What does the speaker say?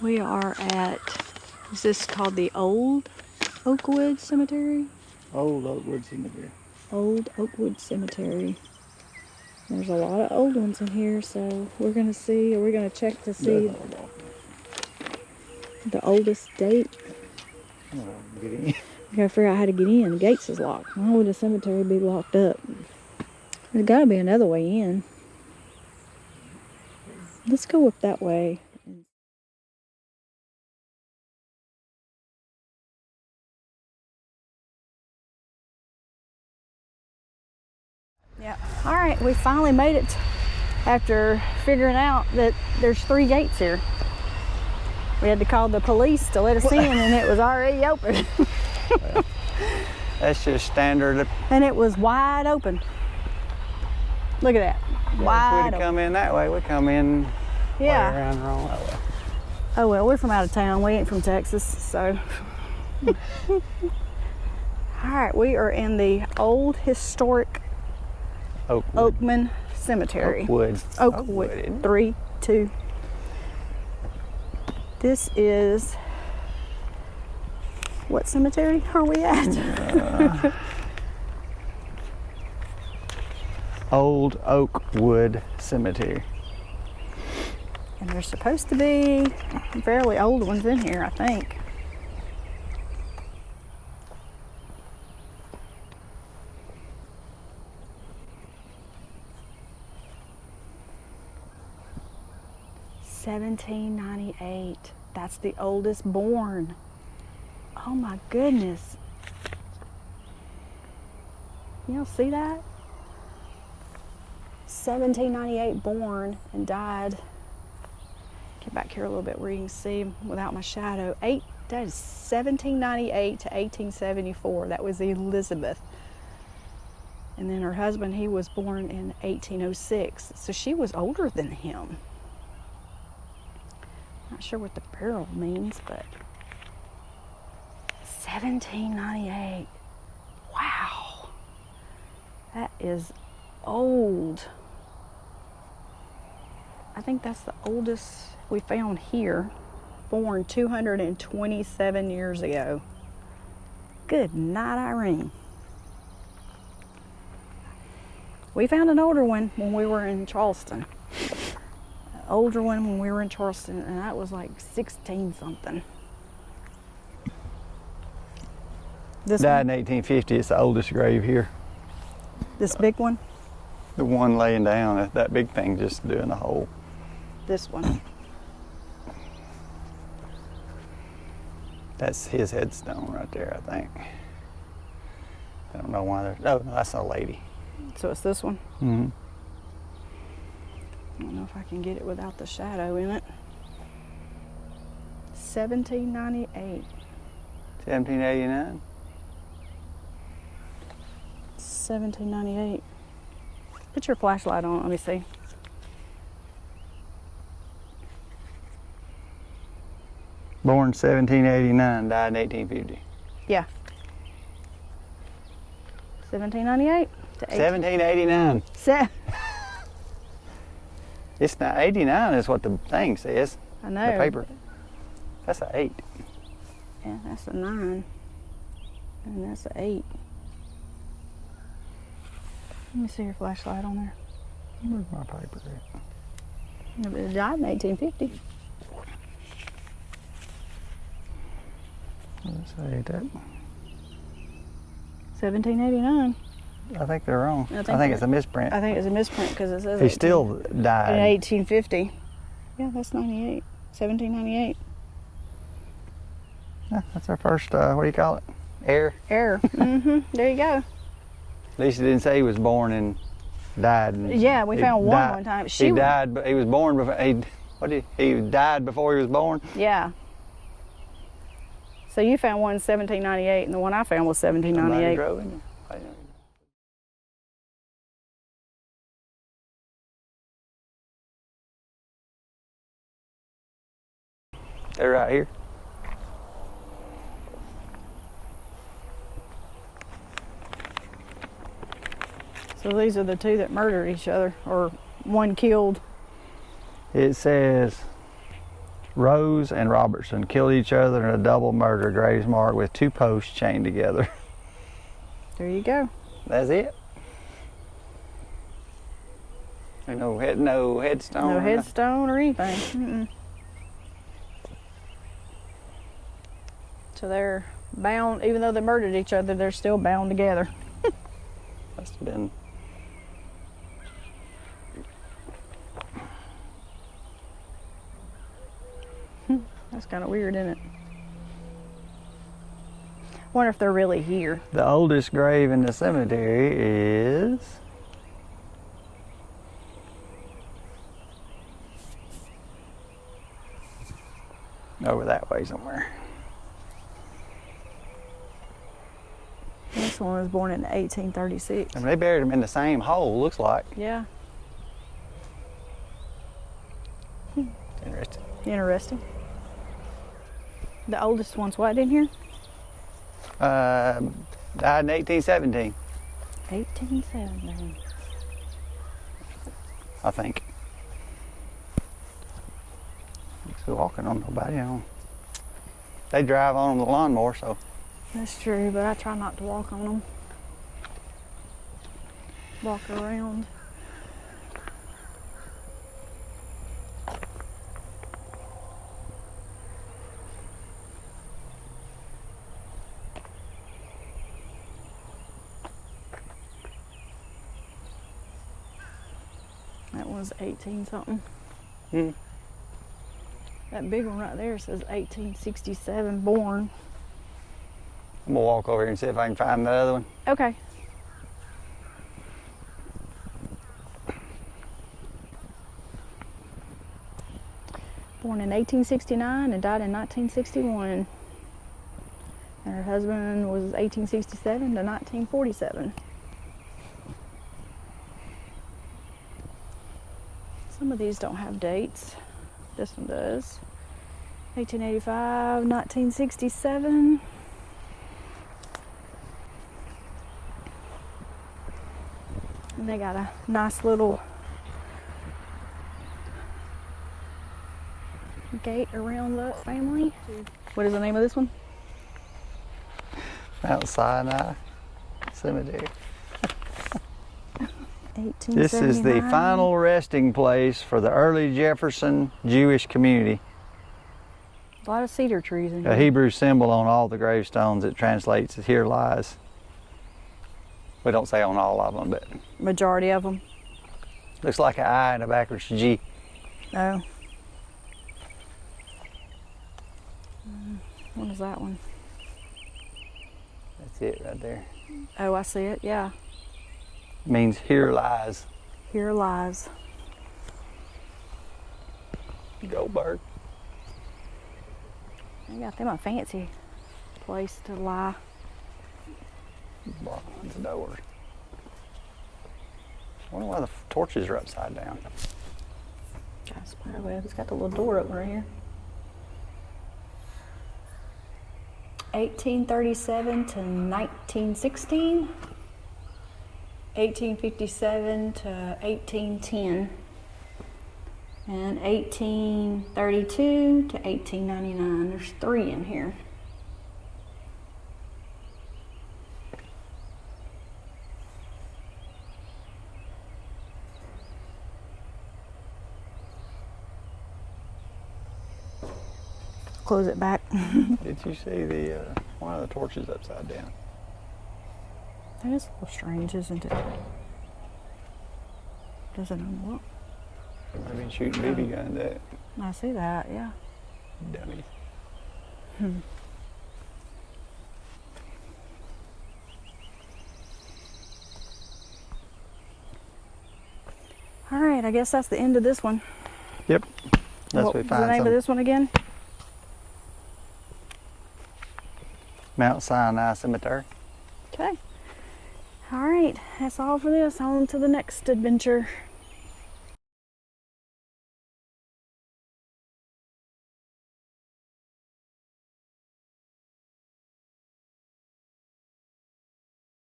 We are at, is this called the Old Oakwood Cemetery? Old Oakwood Cemetery. Old Oakwood Cemetery. There's a lot of old ones in here, so we're gonna see, we're gonna check to see the oldest date. Get in. We gotta figure out how to get in. The gates is locked. Why would the cemetery be locked up? There's gotta be another way in. Let's go up that way. Yeah. All right, we finally made it after figuring out that there's 3 gates here. We had to call the police to let us in, and it was already open. Well, that's just standard. And it was wide open. Look at that. Wide If we'd open. come in that way, we come in way around wrong that way. Oh well, we're from out of town. We ain't from Texas, so. All right, we are in the old historic Oakman Cemetery. Oakwood. 3, 2. This is, what cemetery are we at? Old Oakwood Cemetery. And there's supposed to be fairly old ones in here, I think. $1798. That's the oldest born. Oh my goodness. Y'all see that? 1798 born and died. Get back here a little bit where you can see without my shadow. That is 1798 to 1874. That was Elizabeth. And then her husband, he was born in 1806. So she was older than him. Not sure what the barrel means, but 1798. Wow. That is old. I think that's the oldest we found here. Born 227 years ago. Good night, Irene. We found an older one when we were in Charleston. Older one when we were in Charleston, and that was like 16 something. This Died one? in 1850. It's the oldest grave here. This big one? The one laying down, that big thing just doing the hole. This one. That's his headstone right there, I think. I don't know why there's, no, that's a lady. So it's this one? Mm-hmm. I don't know if I can get it without the shadow in it. 1798. 1789? 1798. Put your flashlight on, let me see. Born 1789, died in 1850. Yeah. 1798 to 1789. It's not 89 is what the thing says. I know. The paper. That's an 8. Yeah, that's a 9. And that's an 8. Let me see your flashlight on there. Where's my paper at? No, but it died in 1850. Let's say that. 1789. I think they're wrong. I I think think it's a misprint. I think it's a misprint because it says He still in died. 1850. Yeah, that's 98. 1798. Yeah, that's our first, what do you call it? Heir. Error. Mm-hmm. There you go. At least it didn't say he was born and died. And Yeah, we he found one died- one time. He died, but he was born before. He died before he was born. Yeah. So you found one in 1798, and the one I found was Somebody 1798. drove in. They're right here. So these are the two that murdered each other, or one killed. It says Rose and Robertson killed each other in a double murder graves marked with 2 posts chained together. There you go. That's it. Ain't no headstone. No or nothing. headstone or anything. Mm-mm. So they're bound, even though they murdered each other, they're still bound together. Must have been. That's kind of weird, isn't it? Wonder if they're really here. The oldest grave in the cemetery is over that way somewhere. This one was born in 1836. I mean, they buried him in the same hole, looks like. Yeah, Interesting. interesting. The oldest one's what in here? Died in 1817, 1870. I think. Still walking on nobody. They drive on them with the lawnmower, so. That's true, but I try not to walk on them. Walk around. That one's 18 something. Hmm. That big one right there says 1867 born. I'm gonna walk over here and see if I can find the other one. Okay. Born in 1869 and died in 1961. And her husband was 1867 to 1947. Some of these don't have dates. This one does. 1885, 1967. And they got a nice little gate around the family. What is the name of this one? Mount Sinai Cemetery. 1879. This is the final resting place for the early Jefferson Jewish community. A lot of cedar trees in A here. Hebrew symbol on all the gravestones that translates as "Here lies." We don't say on all of them, but Majority of them. looks like an I and a backwards G. Oh. What is that one? That's it right there. Oh, I see it. Yeah. Means "Here lies." Here lies. Go bird. They got them a fancy place to lie. Bronze door. I wonder why the torches are upside down. Got a spider web. It's got the little door opener here. 1837 to 1916. 1857 to 1810. And 1832 to 1899. There's 3 in here. Close it back. Did you see the one of the torches upside down? That is a little strange, isn't it? Doesn't unlock. I've been shooting BB guns at it. I see that, yeah. Dummy. All right, I guess that's the end of this one. Yep. Unless What we was the find name of some. this one again? Mount Sinai Cemetery. Okay. All right, that's all for this. On to the next adventure.